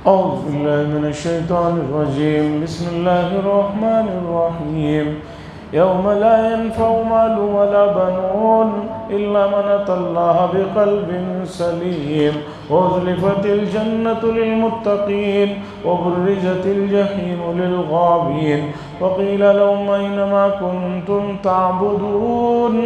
أعوذ بالله من الشيطان الرجيم. بسم الله الرحمن الرحيم. يوم لا ينفع مال ولا بنون إلا من أتى الله بقلب سليم وأزلفت الجنة للمتقين وبرزت الجحيم للغاوين وقيل لهم أين ما كنتم تعبدون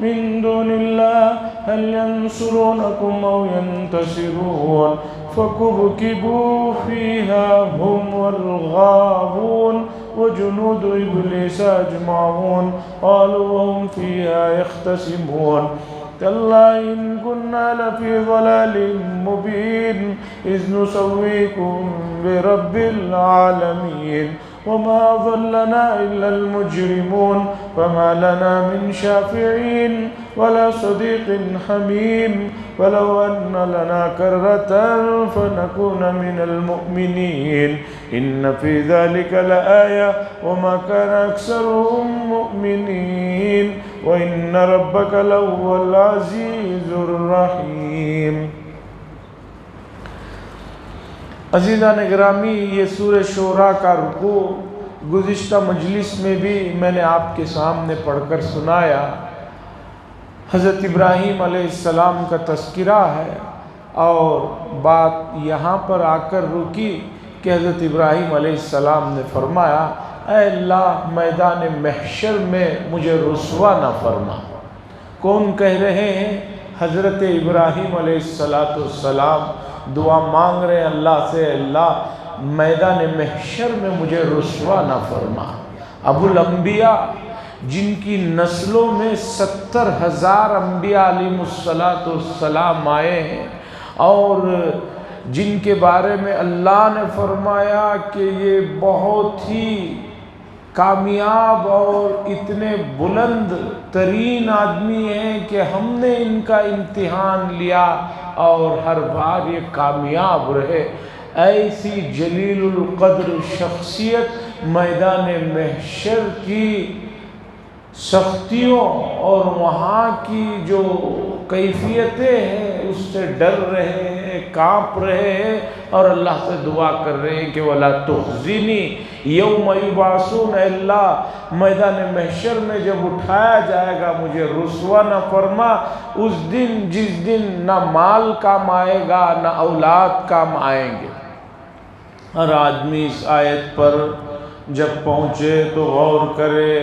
من دون الله هل ينصرونكم أو ينتصرون فكبكبوا فيها هم والغاوون وجنود إبليس أجمعون قالوا وهم فيها يختصمون كلا إن كنا لفي ضلال مبين إذ نسويكم برب العالمين وما ضلنا إلا المجرمون فما لنا من شافعين ولا صديق حميم ولو أن لنا كرة فنكون من المؤمنين إن في ذلك لآية وما كان أكثرهم مؤمنين وإن ربك لهو العزيز الرحيم. عزیزان گرامی، یہ سورہ شعراء کا رکوع گزشتہ مجلس میں بھی میں نے آپ کے سامنے پڑھ کر سنایا. حضرت ابراہیم علیہ السلام کا تذکرہ ہے اور بات یہاں پر آ کر رکی کہ حضرت ابراہیم علیہ السلام نے فرمایا اے اللہ میدان محشر میں مجھے رسوا نہ فرما. کون کہہ رہے ہیں؟ حضرت ابراہیم علیہ السلام دعا مانگ رہے ہیں اللہ سے، اللہ میدان محشر میں مجھے رسوا نہ فرما. ابو الانبیاء جن کی نسلوں میں 70,000 انبیاء علیہ السلام آئے ہیں اور جن کے بارے میں اللہ نے فرمایا کہ یہ بہت ہی کامیاب اور اتنے بلند ترین آدمی ہیں کہ ہم نے ان کا امتحان لیا اور ہر بار یہ کامیاب رہے. ایسی جلیل القدر شخصیت میدان محشر کی سختیوں اور وہاں کی جو کیفیتیں ہیں اس سے ڈر رہے ہیں، کانپ رہے ہیں اور اللہ سے دعا کر رہے ہیں کہ وَلَا تُخْزِنِي يَوْمَ يُبْعَثُونَ. اللہ میدان محشر میں جب اٹھایا جائے گا مجھے رسوا نہ فرما. اس دن جس دن نہ مال کام آئے گا نہ اولاد کام آئیں گے. ہر آدمی اس آیت پر جب پہنچے تو غور کرے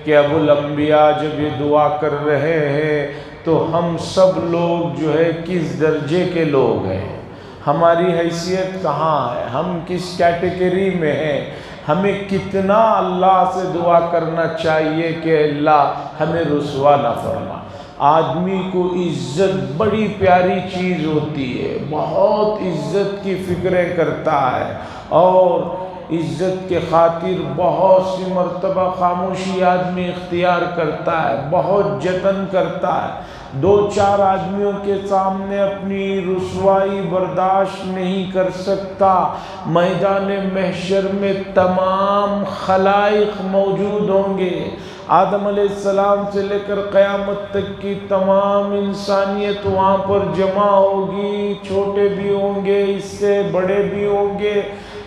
کہ ابو الانبیاء جب یہ دعا کر رہے ہیں تو ہم سب لوگ جو ہے کس درجے کے لوگ ہیں، ہماری حیثیت کہاں ہے، ہم کس کیٹیگری میں ہیں، ہمیں کتنا اللہ سے دعا کرنا چاہیے کہ اللہ ہمیں رسوا نہ فرما. آدمی کو عزت بڑی پیاری چیز ہوتی ہے، بہت عزت کی فکریں کرتا ہے اور عزت کے خاطر بہت سی مرتبہ خاموشی آدمی اختیار کرتا ہے، بہت جتن کرتا ہے. 2-4 آدمیوں کے سامنے اپنی رسوائی برداشت نہیں کر سکتا. میدان محشر میں تمام خلائق موجود ہوں گے. آدم علیہ السلام سے لے کر قیامت تک کی تمام انسانیت وہاں پر جمع ہوگی. چھوٹے بھی ہوں گے، اس سے بڑے بھی ہوں گے،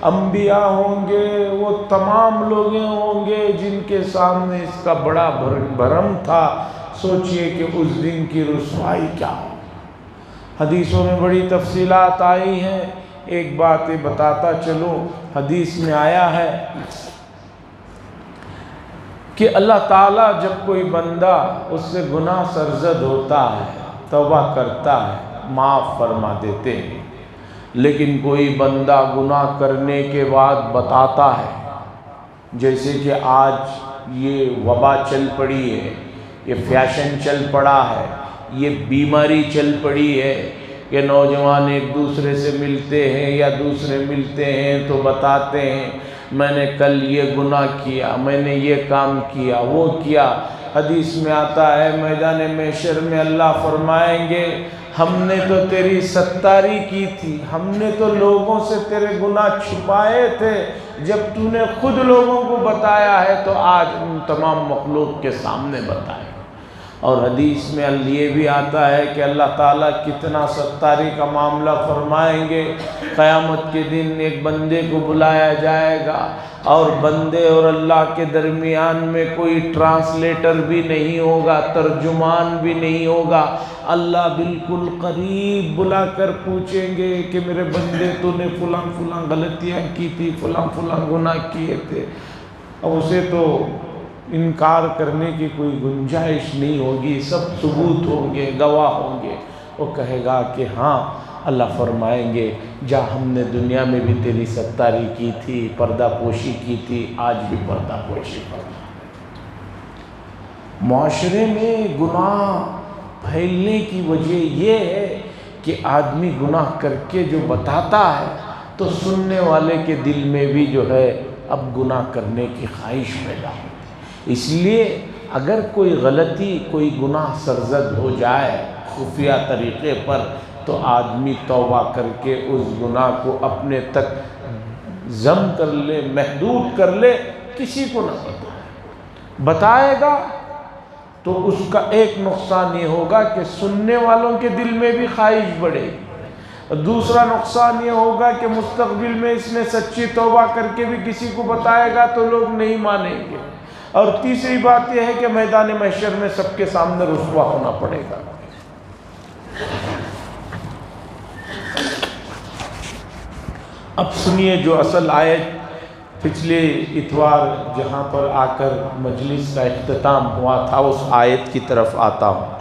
انبیاء ہوں گے، وہ تمام لوگ ہوں گے جن کے سامنے اس کا بڑا بھرم تھا. سوچئے کہ اس دن کی رسوائی کیا ہو. حدیثوں میں بڑی تفصیلات آئی ہیں. ایک بات بتاتا چلو، حدیث میں آیا ہے کہ اللہ تعالیٰ جب کوئی بندہ اس سے گناہ سرزد ہوتا ہے، توبہ کرتا ہے، معاف فرما دیتے ہیں. لیکن کوئی بندہ گناہ کرنے کے بعد بتاتا ہے، جیسے کہ آج یہ وبا چل پڑی ہے، یہ فیشن چل پڑا ہے، یہ بیماری چل پڑی ہے کہ نوجوان ایک دوسرے سے ملتے ہیں یا دوسرے ملتے ہیں تو بتاتے ہیں میں نے کل یہ گناہ کیا، میں نے یہ کام کیا، وہ کیا. حدیث میں آتا ہے میدان محشر میں اللہ فرمائیں گے ہم نے تو تیری ستاری کی تھی، ہم نے تو لوگوں سے تیرے گناہ چھپائے تھے، جب تو نے خود لوگوں کو بتایا ہے تو آج ان تمام مخلوق کے سامنے بتائے. اور حدیث میں یہ بھی آتا ہے کہ اللہ تعالیٰ کتنا ستاری کا معاملہ فرمائیں گے. قیامت کے دن ایک بندے کو بلایا جائے گا اور بندے اور اللہ کے درمیان میں کوئی ٹرانسلیٹر بھی نہیں ہوگا، ترجمان بھی نہیں ہوگا. اللہ بالکل قریب بلا کر پوچھیں گے کہ میرے بندے تو نے فلاں فلاں غلطیاں کی تھی، فلاں فلاں گناہ کیے تھے. اب اسے تو انکار کرنے کی کوئی گنجائش نہیں ہوگی، سب ثبوت ہوں گے، گواہ ہوں گے. وہ کہے گا کہ ہاں، اللہ فرمائیں گے جا ہم نے دنیا میں بھی تیری ستاری کی تھی، پردہ پوشی کی تھی، آج بھی پردہ پوشی کرنا. معاشرے میں گناہ پھیلنے کی وجہ یہ ہے کہ آدمی گناہ کر کے جو بتاتا ہے تو سننے والے کے دل میں بھی جو ہے اب گناہ کرنے کی خواہش پیدا ہوتی. اس لیے اگر کوئی غلطی، کوئی گناہ سرزد ہو جائے خفیہ طریقے پر تو آدمی توبہ کر کے اس گناہ کو اپنے تک ضم کر لے، محدود کر لے، کسی کو نہ بتائے گا تو اس کا ایک نقصان یہ ہوگا کہ سننے والوں کے دل میں بھی خواہش بڑھے گی. دوسرا نقصان یہ ہوگا کہ مستقبل میں اس نے سچی توبہ کر کے بھی کسی کو بتائے گا تو لوگ نہیں مانیں گے. اور تیسری بات یہ ہے کہ میدان محشر میں سب کے سامنے رسوا ہونا پڑے گا. اب سنیے جو اصل آیت پچھلے اتوار جہاں پر آ کر مجلس کا اختتام ہوا تھا اس آیت کی طرف آتا ہوں.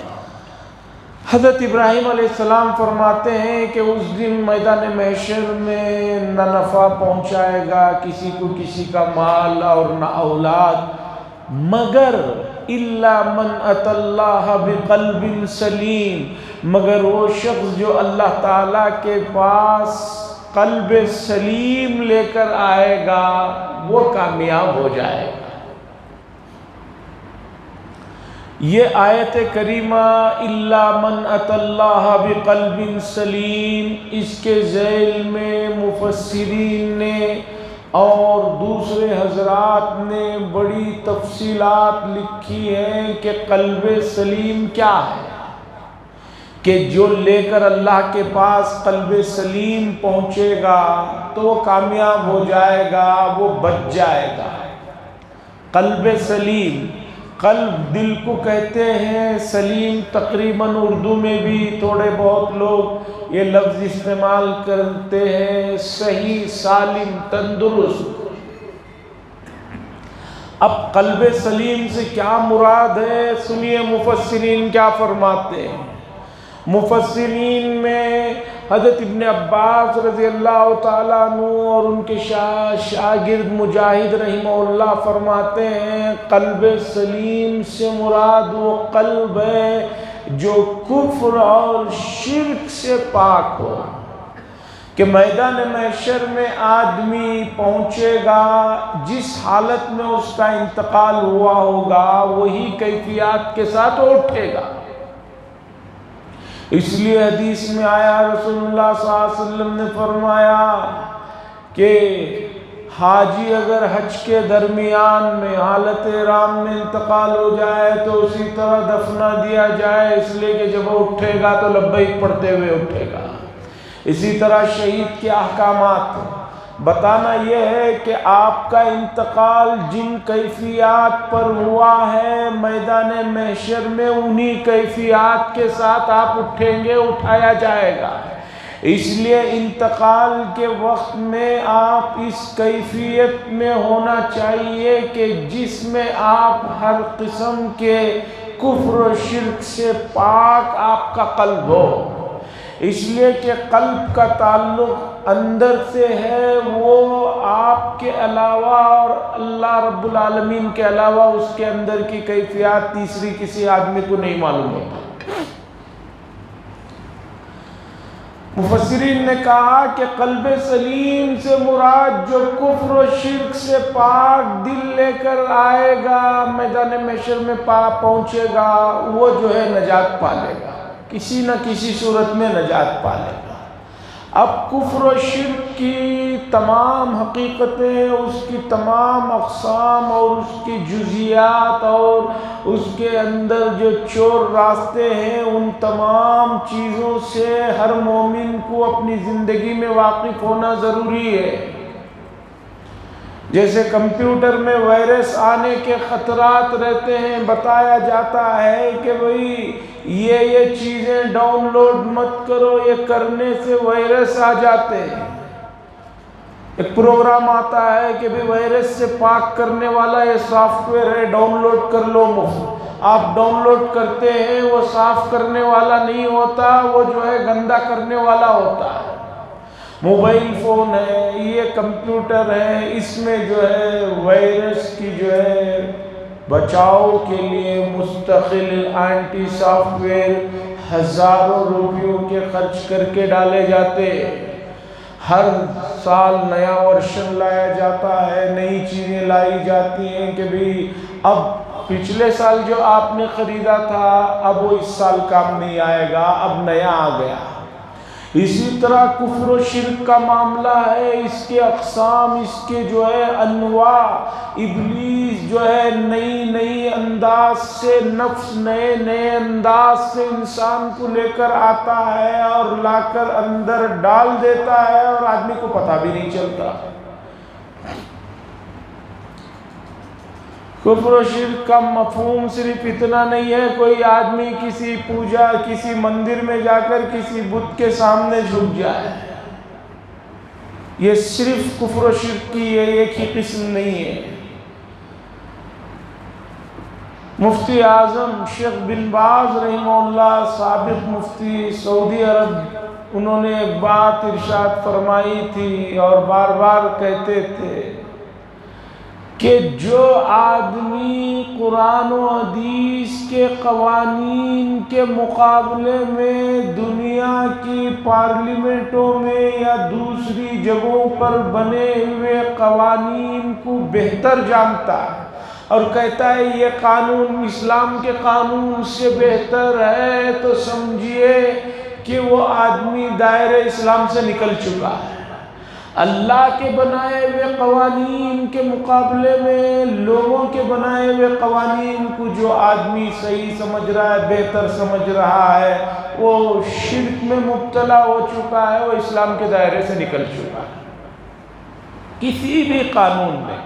حضرت ابراہیم علیہ السلام فرماتے ہیں کہ اس دن میدان محشر میں نہ نفع پہنچائے گا کسی کو کسی کا مال اور نہ اولاد، مگر الا من اتى اللہ بقلب سلیم، مگر وہ شخص جو اللہ تعالیٰ کے پاس قلب سلیم لے کر آئے گا وہ کامیاب ہو جائے گا. یہ آیت کریمہ الا من اتى اللہ بقلب سلیم، اس کے ذیل میں مفسرین نے اور دوسرے حضرات نے بڑی تفصیلات لکھی ہیں کہ قلب سلیم کیا ہے، کہ جو لے کر اللہ کے پاس قلب سلیم پہنچے گا تو وہ کامیاب ہو جائے گا، وہ بچ جائے گا. قلب سلیم، قلب دل کو کہتے ہیں، سلیم تقریباً اردو میں بھی تھوڑے بہت لوگ یہ لفظ استعمال کرتے ہیں، صحیح، سالم، تندرست. اب قلب سلیم سے کیا مراد ہے؟ سنیے مفسرین کیا فرماتے ہیں. مفسرین میں حضرت ابن عباس رضی اللہ تعالیٰ عنہ اور ان کے شاگرد مجاہد رحمہ اللہ فرماتے ہیں قلب سلیم سے مراد وہ قلب ہے جو کفر اور شرک سے پاک ہو. کہ میدان محشر میں آدمی پہنچے گا جس حالت میں اس کا انتقال ہوا ہوگا وہی کیفیات کے ساتھ اٹھے گا. اس لیے حدیث میں آیا، رسول اللہ صلی اللہ علیہ وسلم نے فرمایا کہ حاجی اگر حج کے درمیان میں حالت احرام میں انتقال ہو جائے تو اسی طرح دفنا دیا جائے، اس لیے کہ جب وہ اٹھے گا تو لبیک پڑھتے ہوئے اٹھے گا. اسی طرح شہید کے احکامات بتانا یہ ہے کہ آپ کا انتقال جن کیفیات پر ہوا ہے میدان محشر میں انہی کیفیات کے ساتھ آپ اٹھیں گے، اٹھایا جائے گا. اس لیے انتقال کے وقت میں آپ اس کیفیت میں ہونا چاہیے کہ جس میں آپ ہر قسم کے کفر و شرک سے پاک آپ کا قلب ہو. اس لیے کہ قلب کا تعلق اندر سے ہے، وہ آپ کے علاوہ اور اللہ رب العالمین کے علاوہ اس کے اندر کی کیفیات تیسری کسی آدمی کو نہیں معلوم ہوتا. مفسرین نے کہا کہ قلب سلیم سے مراد جو کفر و شرک سے پاک دل لے کر آئے گا میدان محشر میں پہنچے گا وہ جو ہے نجات پا لے گا، کسی نہ کسی صورت میں نجات پا لے گا. اب کفر و شرک کی تمام حقیقتیں، اس کی تمام اقسام اور اس کی جزیات اور اس کے اندر جو چور راستے ہیں، ان تمام چیزوں سے ہر مومن کو اپنی زندگی میں واقف ہونا ضروری ہے۔ جیسے کمپیوٹر میں وائرس آنے کے خطرات رہتے ہیں، بتایا جاتا ہے کہ بھئی یہ چیزیں ڈاؤن لوڈ مت کرو، یہ کرنے سے وائرس آ جاتے ہیں۔ ایک پروگرام آتا ہے کہ بھئی وائرس سے پاک کرنے والا یہ سافٹ ویئر ہے، ڈاؤن لوڈ کر لو مفت۔ آپ ڈاؤن لوڈ کرتے ہیں، وہ صاف کرنے والا نہیں ہوتا، وہ جو ہے گندا کرنے والا ہوتا ہے۔ موبائل فون ہے، یہ کمپیوٹر ہے، اس میں جو ہے وائرس کی جو ہے بچاؤ کے لیے مستقل اینٹی سافٹ ویئر ہزاروں روپیوں کے خرچ کر کے ڈالے جاتے۔ ہر سال نیا ورشن لایا جاتا ہے، نئی چیزیں لائی جاتی ہیں کہ بھی اب پچھلے سال جو آپ نے خریدا تھا اب وہ اس سال کام نہیں آئے گا، اب نیا آ گیا۔ اسی طرح کفر و شرک کا معاملہ ہے، اس کے اقسام، اس کے جو ہے انواع، ابلیس جو ہے نئی انداز سے، نفس نئے انداز سے انسان کو لے کر آتا ہے اور لا کر اندر ڈال دیتا ہے اور آدمی کو پتہ بھی نہیں چلتا۔ کفر و شرک کا مفہوم صرف اتنا نہیں ہے کوئی آدمی کسی پوجا، کسی مندر میں جا کر کسی بت کے سامنے جھک جائے، یہ صرف کفر و شرک کی ایک ہی قسم نہیں ہے۔ مفتی اعظم شیخ بن باز رحمہ اللہ، سابق مفتی سعودی عرب، انہوں نے ایک بات ارشاد فرمائی تھی اور بار بار کہتے تھے کہ جو آدمی قرآن و حدیث کے قوانین کے مقابلے میں دنیا کی پارلیمنٹوں میں یا دوسری جگہوں پر بنے ہوئے قوانین کو بہتر جانتا ہے اور کہتا ہے یہ قانون اسلام کے قانون سے بہتر ہے، تو سمجھیے کہ وہ آدمی دائرہ اسلام سے نکل چکا ہے۔ اللہ کے بنائے ہوئے قوانین کے مقابلے میں لوگوں کے بنائے ہوئے قوانین کو جو آدمی صحیح سمجھ رہا ہے، بہتر سمجھ رہا ہے، وہ شرک میں مبتلا ہو چکا ہے، وہ اسلام کے دائرے سے نکل چکا ہے۔ کسی بھی قانون میں،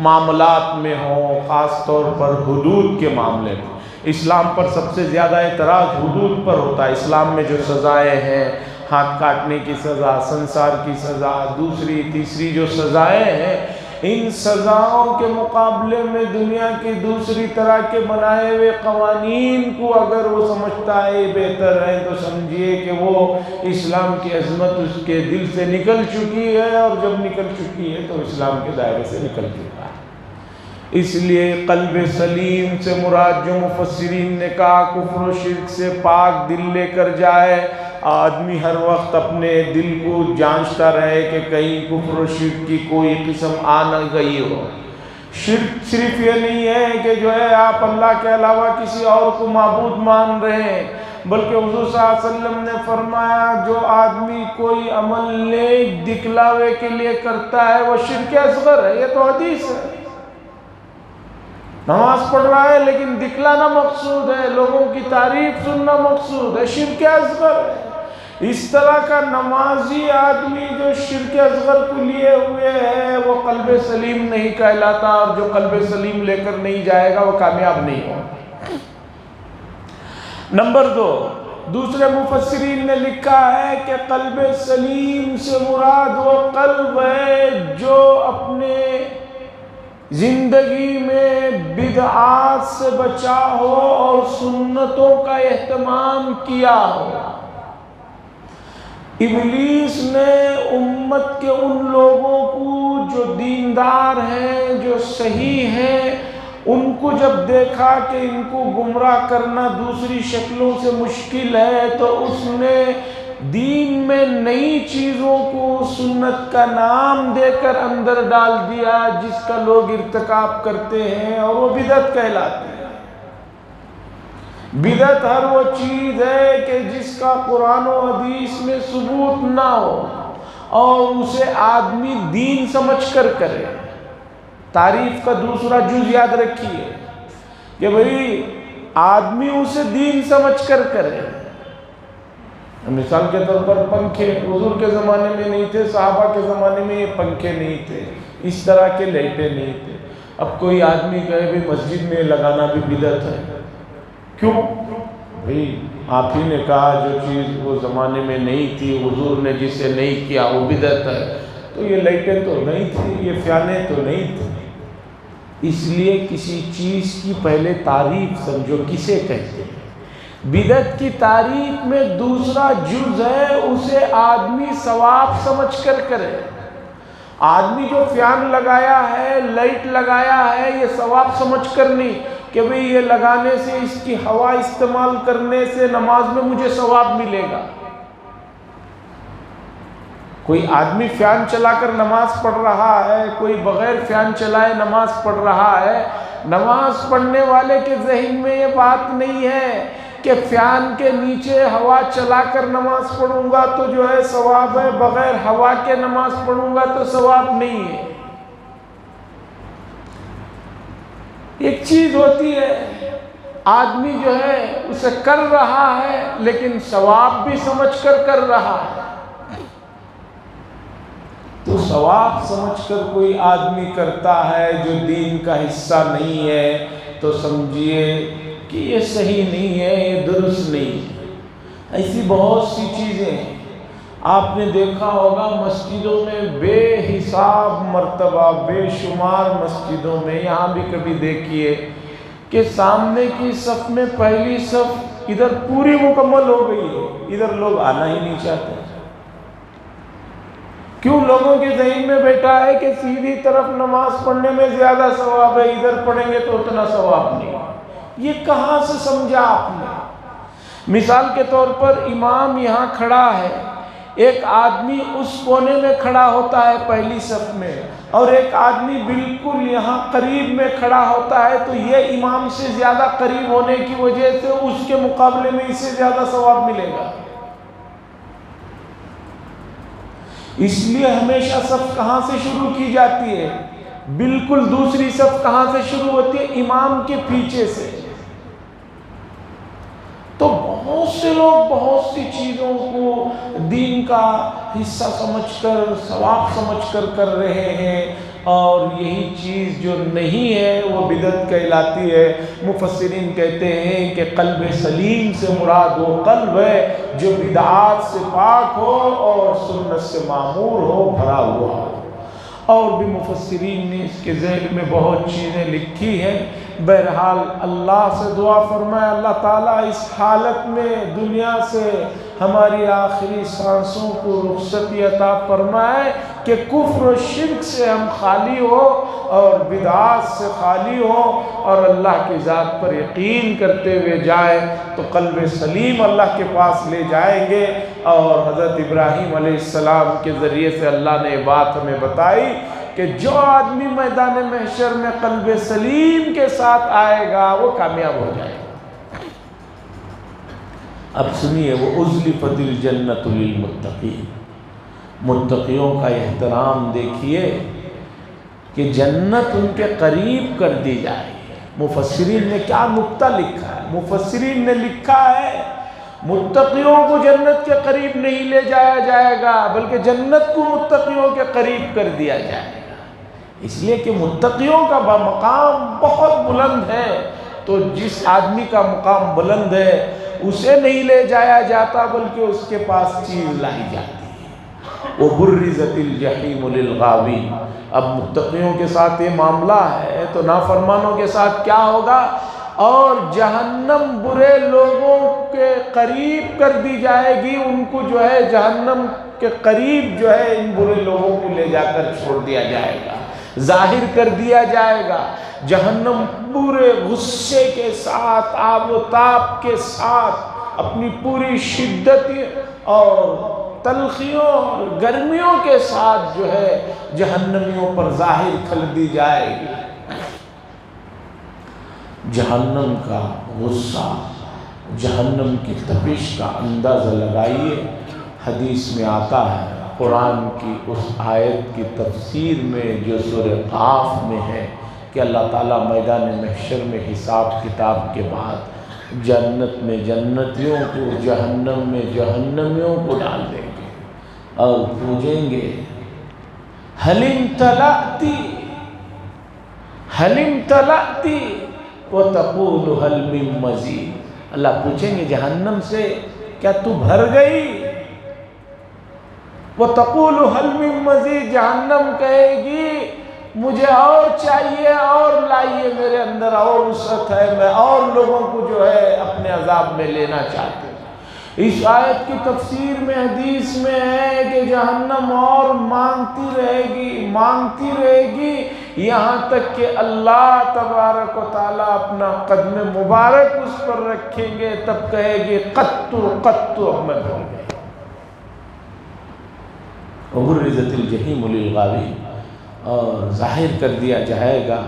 معاملات میں ہوں، خاص طور پر حدود کے معاملے میں، اسلام پر سب سے زیادہ اعتراض حدود پر ہوتا ہے۔ اسلام میں جو سزائیں ہیں، ہاتھ کاٹنے کی سزا، سنسار کی سزا، دوسری تیسری جو سزائیں ہیں، ان سزاؤں کے مقابلے میں دنیا کی دوسری طرح کے بنائے ہوئے قوانین کو اگر وہ سمجھتا ہے یہ بہتر ہے، تو سمجھیے کہ وہ اسلام کی عظمت اس کے دل سے نکل چکی ہے، اور جب نکل چکی ہے تو اسلام کے دائرے سے نکل چکا ہے۔ اس لیے قلب سلیم سے مراد جو مفسرین نے کہا کفر و شرک سے پاک دل لے کر جائے، آدمی ہر وقت اپنے دل کو جانچتا رہے کہ کہیں کفر و شرک کی کوئی قسم آ نہ گئی ہو۔ شرک صرف یہ نہیں ہے کہ جو ہے آپ اللہ کے علاوہ کسی اور کو معبود مان رہے ہیں، بلکہ حضور صلی اللہ علیہ وسلم نے فرمایا جو آدمی کوئی عمل نیک دکھلاوے کے لیے کرتا ہے وہ شرک اصغر ہے۔ یہ تو حدیث ہے۔ نماز پڑھ رہا ہے لیکن دکھلانا مقصود ہے، لوگوں کی تعریف سننا مقصود ہے، شرک اصغر ہے۔ اس طرح کا نمازی آدمی جو شرک اصغر کو لیے ہوئے ہے وہ قلب سلیم نہیں کہلاتا، اور جو قلب سلیم لے کر نہیں جائے گا وہ کامیاب نہیں ہوگا۔ نمبر 2، دوسرے مفسرین نے لکھا ہے کہ قلب سلیم سے مراد وہ قلب ہے جو اپنے زندگی میں بدعات سے بچا ہو اور سنتوں کا اہتمام کیا ہو۔ ابلیس نے امت کے ان لوگوں کو جو دیندار ہیں، جو صحیح ہیں، ان کو جب دیکھا کہ ان کو گمراہ کرنا دوسری شکلوں سے مشکل ہے، تو اس نے دین میں نئی چیزوں کو سنت کا نام دے کر اندر ڈال دیا، جس کا لوگ ارتکاب کرتے ہیں اور وہ بدعت کہلاتے ہیں۔ بدعت ہر وہ چیز ہے کہ جس کا قرآن و حدیث میں ثبوت نہ ہو اور اسے آدمی دین سمجھ کر کرے۔ تعریف کا دوسرا جز یاد رکھیے کہ بھئی آدمی اسے دین سمجھ کر کرے۔ مثال کے طور پر پنکھے حضور کے زمانے میں نہیں تھے، صحابہ کے زمانے میں یہ پنکھے نہیں تھے، اس طرح کے لائٹیں نہیں تھے۔ اب کوئی آدمی کہے بھی مسجد میں لگانا بھی بدعت ہے، کیوں؟ بھئی آپ ہی نے کہا جو چیز وہ زمانے میں نہیں تھی، حضور نے جسے نہیں کیا وہ بدعت ہے، تو یہ لائٹیں تو نہیں تھی، یہ فیانیں تو نہیں تھی۔ اس لیے کسی چیز کی پہلے تعریف سمجھو کسے کہتے ہیں۔ بدعت کی تعریف میں دوسرا جز ہے اسے آدمی ثواب سمجھ کر کرے۔ آدمی جو فیان لگایا ہے، لائٹ لگایا ہے، یہ ثواب سمجھ کر نہیں کہ بھئی یہ لگانے سے، اس کی ہوا استعمال کرنے سے نماز میں مجھے ثواب ملے گا۔ کوئی آدمی فیان چلا کر نماز پڑھ رہا ہے، کوئی بغیر فیان چلائے نماز پڑھ رہا ہے، نماز پڑھنے والے کے ذہن میں یہ بات نہیں ہے کہ فیان کے نیچے ہوا چلا کر نماز پڑھوں گا تو جو ہے ثواب ہے، بغیر ہوا کے نماز پڑھوں گا تو ثواب نہیں ہے۔ ایک چیز ہوتی ہے آدمی جو ہے اسے کر رہا ہے لیکن ثواب بھی سمجھ کر کر رہا ہے، تو ثواب سمجھ کر کوئی آدمی کرتا ہے جو دین کا حصہ نہیں ہے تو سمجھیے کہ یہ صحیح نہیں ہے، یہ درست نہیں ہے۔ ایسی بہت سی چیزیں ہیں، آپ نے دیکھا ہوگا مسجدوں میں بے حساب مرتبہ، بے شمار مسجدوں میں، یہاں بھی کبھی دیکھیے کہ سامنے کی صف میں پہلی صف ادھر پوری مکمل ہو گئی ہے، ادھر لوگ آنا ہی نہیں چاہتے۔ کیوں؟ لوگوں کے ذہن میں بیٹھا ہے کہ سیدھی طرف نماز پڑھنے میں زیادہ ثواب ہے، ادھر پڑھیں گے تو اتنا ثواب نہیں۔ یہ کہاں سے سمجھا آپ نے؟ مثال کے طور پر امام یہاں کھڑا ہے، ایک آدمی اس کونے میں کھڑا ہوتا ہے پہلی صف میں، اور ایک آدمی بالکل یہاں قریب میں کھڑا ہوتا ہے، تو یہ امام سے زیادہ قریب ہونے کی وجہ سے اس کے مقابلے میں اس سے زیادہ ثواب ملے گا۔ اس لیے ہمیشہ صف کہاں سے شروع کی جاتی ہے؟ بالکل دوسری صف کہاں سے شروع ہوتی ہے؟ امام کے پیچھے سے۔ تو بہت سے لوگ بہت سی چیزوں کو دین کا حصہ سمجھ کر، ثواب سمجھ کر کر رہے ہیں، اور یہی چیز جو نہیں ہے وہ بدعت کہلاتی ہے۔ مفسرین کہتے ہیں کہ قلب سلیم سے مراد وہ قلب ہے جو بدعات سے پاک ہو اور سنت سے معمور ہو، بھرا ہوا ہو۔ اور بھی مفسرین نے اس کے ذیل میں بہت چیزیں لکھی ہیں۔ بہرحال اللہ سے دعا فرمائے اللہ تعالیٰ اس حالت میں دنیا سے ہماری آخری سانسوں کو رخصتی عطا فرمائے کہ کفر و شرک سے ہم خالی ہو اور بدعات سے خالی ہو، اور اللہ کی ذات پر یقین کرتے ہوئے جائیں تو قلب سلیم اللہ کے پاس لے جائیں گے۔ اور حضرت ابراہیم علیہ السلام کے ذریعے سے اللہ نے یہ بات ہمیں بتائی کہ جو آدمی میدان محشر میں قلب سلیم کے ساتھ آئے گا وہ کامیاب ہو جائے گا۔ اب سنیے، وہ ازلفت الجنت للمتقین، متقیوں کا احترام دیکھیے کہ جنت ان کے قریب کر دی جائے گی۔ مفسرین نے کیا نکتہ لکھا ہے؟ مفسرین نے لکھا ہے متقیوں کو جنت کے قریب نہیں لے جایا جائے گا بلکہ جنت کو متقیوں کے قریب کر دیا جائے گا، اس لیے کہ متقیوں کا مقام بہت بلند ہے، تو جس آدمی کا مقام بلند ہے اسے نہیں لے جایا جاتا بلکہ اس کے پاس چیز لائی جاتی ہے۔ وَبُرِّزَتِ الْجَحِيمُ لِلْغَاوِينَ۔ اب متقیوں کے ساتھ یہ معاملہ ہے تو نافرمانوں کے ساتھ کیا ہوگا؟ اور جہنم برے لوگوں کے قریب کر دی جائے گی، ان کو جو ہے جہنم کے قریب جو ہے ان برے لوگوں کو لے جا کر چھوڑ دیا جائے گا، ظاہر کر دیا جائے گا۔ جہنم پورے غصے کے ساتھ، آب و تاب کے ساتھ، اپنی پوری شدت اور تلخیوں اور گرمیوں کے ساتھ جو ہے جہنمیوں پر ظاہر کر دی جائے گی۔ جہنم کا غصہ جہنم کی تپش کا اندازہ لگائیے۔ حدیث میں آتا ہے، قرآن کی اس آیت کی تفسیر میں جو سورہ قاف میں ہے کہ اللہ تعالیٰ میدان محشر میں حساب کتاب کے بعد جنت میں جنتیوں کو، جہنم میں جہنمیوں کو ڈال دیں گے اور پوچھیں گے حل امتلأتی وتقول حل من مزید۔ اللہ پوچھیں گے جہنم سے کیا تو بھر گئی؟ وتقول حل من مزید، جہنم کہے گی مجھے اور چاہیے، اور لائیے، میرے اندر اور وسعت ہے، میں اور لوگوں کو جو ہے اپنے عذاب میں لینا چاہتی ہوں۔ اس آیت کی تفسیر میں حدیث میں ہے کہ جہنم اور مانگتی رہے گی یہاں تک کہ اللہ تبارک و تعالیٰ اپنا قدم مبارک اس پر رکھیں گے، تب کہے گی قطو اب میں بھول گئی۔ وبرزت الجحیم للغاوین، اور ظاہر کر دیا جائے گا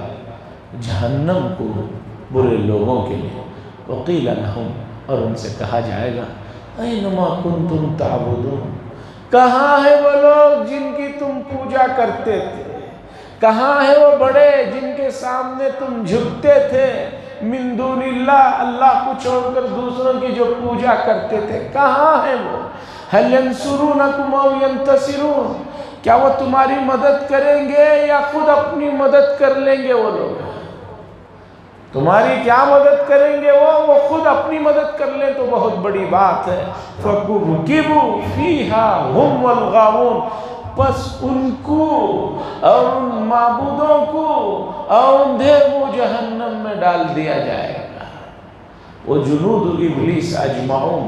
جہنم کو برے لوگوں کے لیے۔ وقیل لہم، اور ان سے کہا جائے گا اینما کنتم تعبدون، کہاں ہے وہ لوگ جن کی تم پوجا کرتے تھے؟ کہاں ہے وہ بڑے جن کے سامنے تم جھکتے تھے؟ من دون اللہ، اللہ کو چھوڑ کر دوسروں کی جو پوجا کرتے تھے، کہاں ہے وہ؟ هل ينصرونکم او ينتصرون، کیا وہ تمہاری مدد کریں گے یا خود اپنی مدد کر لیں گے؟ وہ لوگ تمہاری کیا مدد کریں گے؟ وہ خود اپنی مدد کر لیں تو بہت بڑی بات ہے۔ فَكُبْكِبُوا فِيهَا هُمْ وَالْغَاوُونَ، پس ان کو اور ان معبودوں کو اوندھے وہ جہنم میں ڈال دیا جائے گا۔ وَجُنُودُ إِبْلِيسَ أَجْمَعُونَ،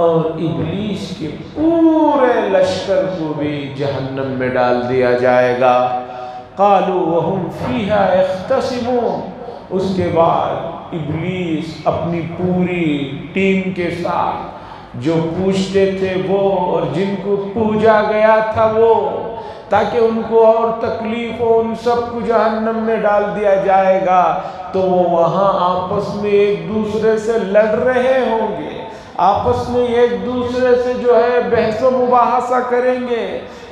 اور ابلیس کے پورے لشکر کو بھی جہنم میں ڈال دیا جائے گا۔ قالوا وهم فيها يختصمون، اس کے بعد ابلیس اپنی پوری ٹیم کے ساتھ جو پوچھتے تھے وہ، اور جن کو پوجا گیا تھا وہ، تاکہ ان کو اور تکلیف ہو، ان سب کو جہنم میں ڈال دیا جائے گا، تو وہ وہاں آپس میں ایک دوسرے سے لڑ رہے ہوں گے، آپس میں ایک دوسرے سے جو ہے بحث و مباحثہ کریں گے۔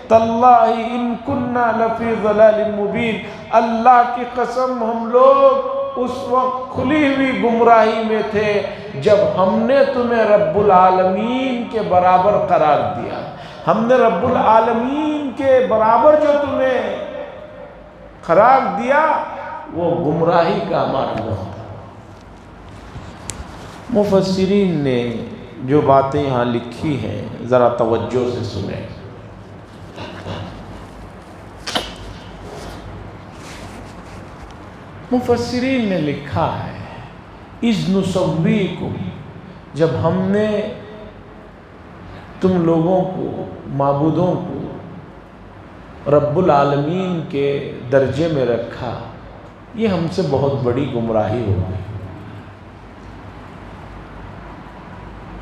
تاللہ ان کننا لفی ضلال مبین، اللہ کی قسم ہم لوگ اس وقت کھلی ہوئی گمراہی میں تھے جب ہم نے تمہیں رب العالمین کے برابر قرار دیا۔ ہم نے رب العالمین کے برابر جو تمہیں قرار دیا وہ گمراہی کا معاملہ تھا۔ مفسرین نے جو باتیں یہاں لکھی ہیں ذرا توجہ سے سنیں۔ مفسرین نے لکھا ہے اِذْ نُسَوِّیکُم، جب ہم نے تم لوگوں کو، معبودوں کو رب العالمین کے درجے میں رکھا، یہ ہم سے بہت بڑی گمراہی ہو گئی۔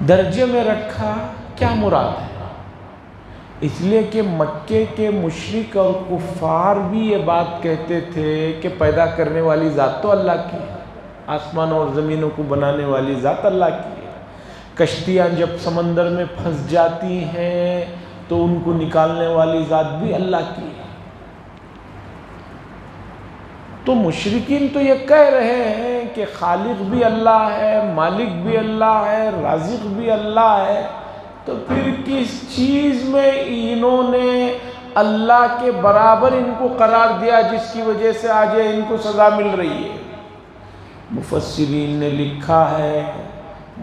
درجے میں رکھا کیا مراد ہے؟ اس لیے کہ مکے کے مشرک اور کفار بھی یہ بات کہتے تھے کہ پیدا کرنے والی ذات تو اللہ کی ہے، آسمان اور زمینوں کو بنانے والی ذات اللہ کی ہے، کشتیاں جب سمندر میں پھنس جاتی ہیں تو ان کو نکالنے والی ذات بھی اللہ کی ہے۔ تو مشرکین تو یہ کہہ رہے ہیں کہ خالق بھی اللہ ہے، مالک بھی اللہ ہے، رازق بھی اللہ ہے، تو پھر کس چیز میں انہوں نے اللہ کے برابر ان کو قرار دیا جس کی وجہ سے آج ان کو سزا مل رہی ہے؟ مفسرین نے لکھا ہے،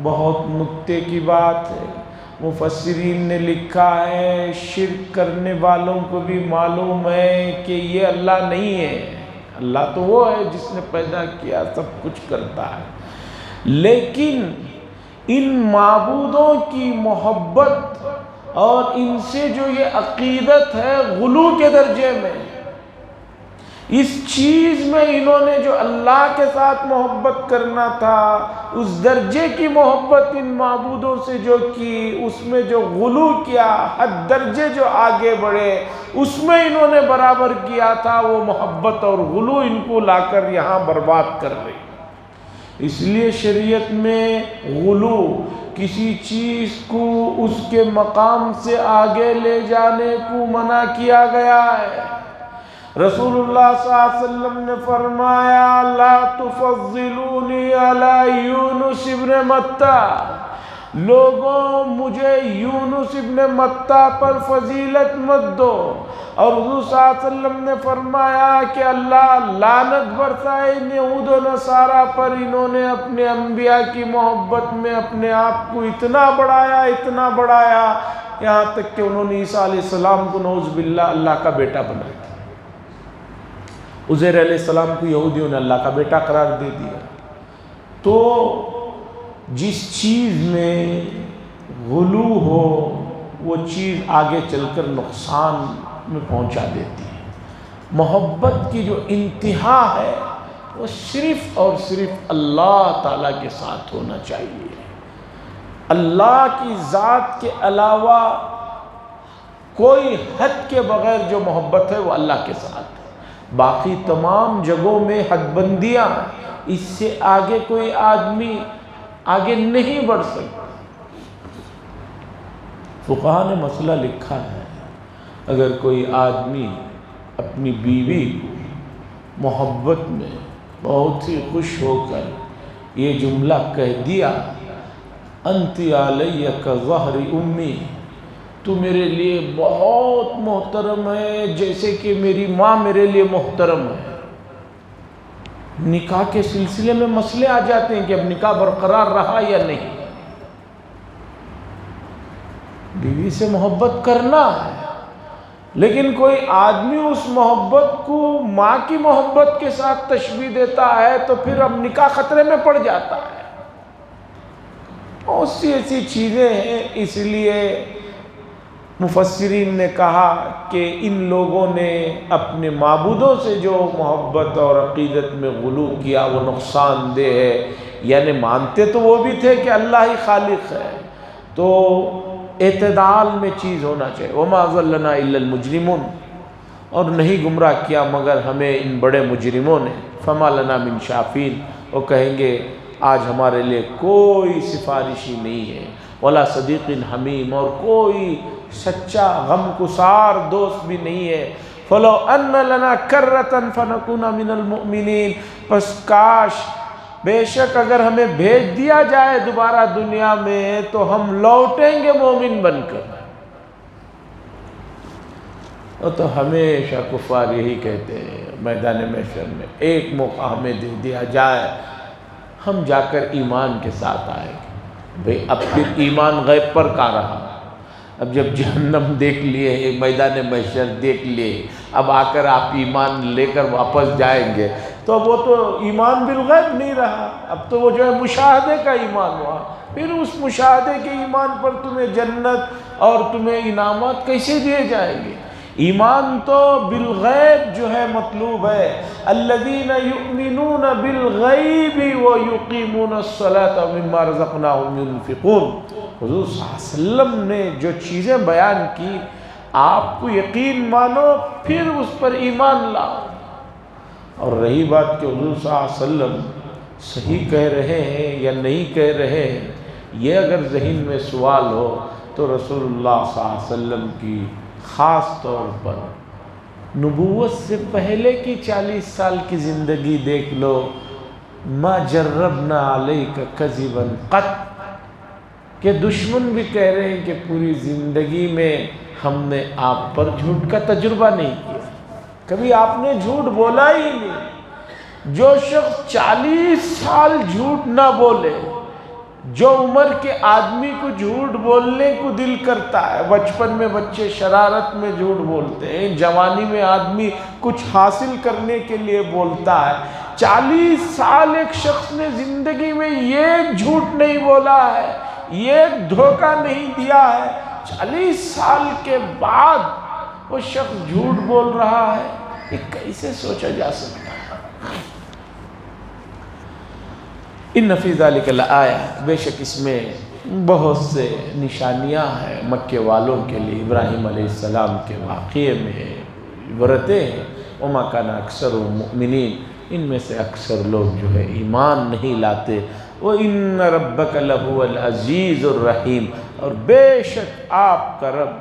بہت نکتے کی بات ہے، مفسرین نے لکھا ہے شرک کرنے والوں کو بھی معلوم ہے کہ یہ اللہ نہیں ہے، اللہ تو وہ ہے جس نے پیدا کیا، سب کچھ کرتا ہے، لیکن ان معبودوں کی محبت اور ان سے جو یہ عقیدت ہے غلو کے درجے میں، اس چیز میں انہوں نے جو اللہ کے ساتھ محبت کرنا تھا، اس درجے کی محبت ان معبودوں سے جو کی، اس میں جو غلو کیا، حد درجے جو آگے بڑھے، اس میں انہوں نے برابر کیا تھا، وہ محبت اور غلو ان کو لا کر یہاں برباد کر رہی۔ اس لیے شریعت میں غلو، کسی چیز کو اس کے مقام سے آگے لے جانے کو منع کیا گیا ہے۔ رسول اللہ صلی اللہ علیہ وسلم نے فرمایا لا تفضلونی علی یونس ابن متہ، لوگوں مجھے یونس ابن متہ پر فضیلت مت دو۔ اور حضور صلی اللہ علیہ وسلم نے فرمایا کہ اللہ لعنت برسائے ان یہود و نصارہ پر، انہوں نے اپنے انبیاء کی محبت میں اپنے آپ کو اتنا بڑھایا یہاں تک کہ انہوں نے عیسیٰ علیہ السلام کو نعوذ باللہ اللہ کا بیٹا بنایا۔ عزیر علیہ السلام کو یہودیوں نے اللہ کا بیٹا قرار دے دیا۔ تو جس چیز میں غلو ہو وہ چیز آگے چل کر نقصان میں پہنچا دیتی ہے۔ محبت کی جو انتہا ہے وہ صرف اور صرف اللہ تعالیٰ کے ساتھ ہونا چاہیے۔ اللہ کی ذات کے علاوہ کوئی حد کے بغیر جو محبت ہے وہ اللہ کے ساتھ ہے۔ باقی تمام جگہوں میں حد بندیاں، اس سے آگے کوئی آدمی آگے نہیں بڑھ سکتا۔ فقہاء نے مسئلہ لکھا ہے، اگر کوئی آدمی اپنی بیوی کو محبت میں بہت ہی خوش ہو کر یہ جملہ کہہ دیا انت علی کظہر امی، تو میرے لیے بہت محترم ہے جیسے کہ میری ماں میرے لیے محترم ہے، نکاح کے سلسلے میں مسئلے آ جاتے ہیں کہ اب نکاح برقرار رہا یا نہیں۔ بیوی سے محبت کرنا ہے، لیکن کوئی آدمی اس محبت کو ماں کی محبت کے ساتھ تشبیہ دیتا ہے تو پھر اب نکاح خطرے میں پڑ جاتا ہے۔ بہت سی ایسی چیزیں ہیں، اس لیے مفسرین نے کہا کہ ان لوگوں نے اپنے معبودوں سے جو محبت اور عقیدت میں غلو کیا وہ نقصان دہ ہے، یعنی مانتے تو وہ بھی تھے کہ اللہ ہی خالق ہے، تو اعتدال میں چیز ہونا چاہیے۔ وَمَا ضَلَّنَا إِلَّا الْمُجْرِمُونَ، اور نہیں گمراہ کیا مگر ہمیں ان بڑے مجرموں نے۔ فَمَا لَنَا مِن شَافِينَ، وہ کہیں گے آج ہمارے لیے کوئی سفارشی نہیں ہے، وَلَا صَدِيقٍ حَمِيمٍ، اور کوئی سچا غم گسار دوست بھی نہیں ہے۔ فَلَوْ أَنَّ لَنَا كَرَّةً فَنَكُونَ مِنَ الْمُؤْمِنِينَ، پس کاش بے شک اگر ہمیں بھیج دیا جائے دوبارہ دنیا میں تو ہم لوٹیں گے مومن بن کر۔ وہ تو ہمیشہ کفار یہی کہتے ہیں میدان محشر میں، ایک موقع ہمیں دے دیا جائے ہم جا کر ایمان کے ساتھ آئیں گے۔ بھئی اب پھر ایمان غیب پر کہاں رہا؟ اب جب جہنم دیکھ لیے، میدان محشر دیکھ لیے، اب آ کر آپ ایمان لے کر واپس جائیں گے تو وہ تو ایمان بالغیب نہیں رہا، اب تو وہ جو ہے مشاہدے کا ایمان ہوا۔ پھر اس مشاہدے کے ایمان پر تمہیں جنت اور تمہیں انعامات کیسے دیے جائیں گے؟ ایمان تو بالغیب جو ہے مطلوب ہے۔ الذین یؤمنون بالغیب ویقیمون الصلاۃ ومما رزقناہم ینفقون۔ حضور صلی اللہ علیہ وسلم نے جو چیزیں بیان کی، آپ کو یقین مانو پھر اس پر ایمان لاؤ۔ اور رہی بات کہ حضور صلی اللہ علیہ وسلم صحیح کہہ رہے ہیں یا نہیں کہہ رہے ہیں، یہ اگر ذہن میں سوال ہو تو رسول اللہ صلی اللہ علیہ وسلم کی خاص طور پر نبوت سے پہلے کی 40 سال کی زندگی دیکھ لو۔ ما جربنا علیک کذبا قط، کہ دشمن بھی کہہ رہے ہیں کہ پوری زندگی میں ہم نے آپ پر جھوٹ کا تجربہ نہیں کیا، کبھی آپ نے جھوٹ بولا ہی نہیں۔ جو شخص 40 سال جھوٹ نہ بولے، جو عمر کے آدمی کو جھوٹ بولنے کو دل کرتا ہے، بچپن میں بچے شرارت میں جھوٹ بولتے ہیں، جوانی میں آدمی کچھ حاصل کرنے کے لیے بولتا ہے، 40 سال ایک شخص نے زندگی میں یہ جھوٹ نہیں بولا ہے، یہ دھوکہ نہیں دیا ہے، 40 سال کے بعد وہ شخص جھوٹ بول رہا ہے، یہ کیسے سوچا جا سکتا ہے؟ ان فی ذلک لآیہ، بے شک اس میں بہت سے نشانیاں ہیں مکے والوں کے لیے، ابراہیم علیہ السلام کے واقعے میں عبرتیں ہیں۔ وما کان اکثرهم مؤمنین، ان میں سے اکثر لوگ جو ہے ایمان نہیں لاتے۔ وَإِنَّ رَبَّكَ لَهُوَ الْعَزِيزُ الرَّحِيمُ، اور بے شک آپ کا رب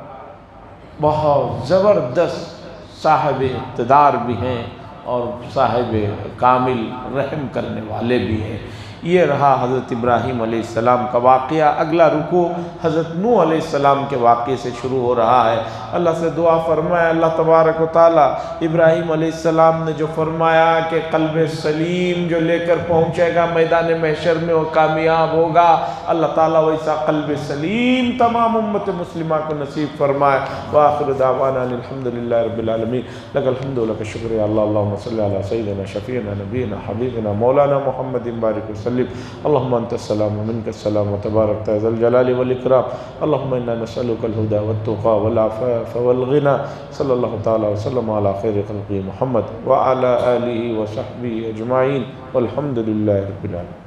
بہت زبردست صاحب اقتدار بھی ہیں اور صاحب کامل رحم کرنے والے بھی ہیں۔ یہ رہا حضرت ابراہیم علیہ السلام کا واقعہ۔ اگلا رکوع حضرت نوح علیہ السلام کے واقعے سے شروع ہو رہا ہے۔ اللہ سے دعا فرمایا، اللہ تبارک و تعالیٰ ابراہیم علیہ السلام نے جو فرمایا کہ قلب سلیم جو لے کر پہنچے گا میدان محشر میں وہ کامیاب ہوگا، اللہ تعالیٰ ویسا قلب سلیم تمام امت مسلمہ کو نصیب فرمائے۔ وآخر دعوانا الحمدللہ رب العالمین، لک الحمد و لک الشکر یا اللہ، اللہم صلی علی سیدنا شفیعنا نبینا حبیبنا مولانا محمد بارک وسلم۔ اللہم انت السلام ومنک السلام وتبارک ذا الجلال والاکرام۔ اللہم انا نسألک الہدى والتقى والعفاف والغنى، صلی اللہ تعالی وسلم علی خیر خلق محمد وعلی آلہ وصحبہ اجمعین، والحمد للہ رب العالمین۔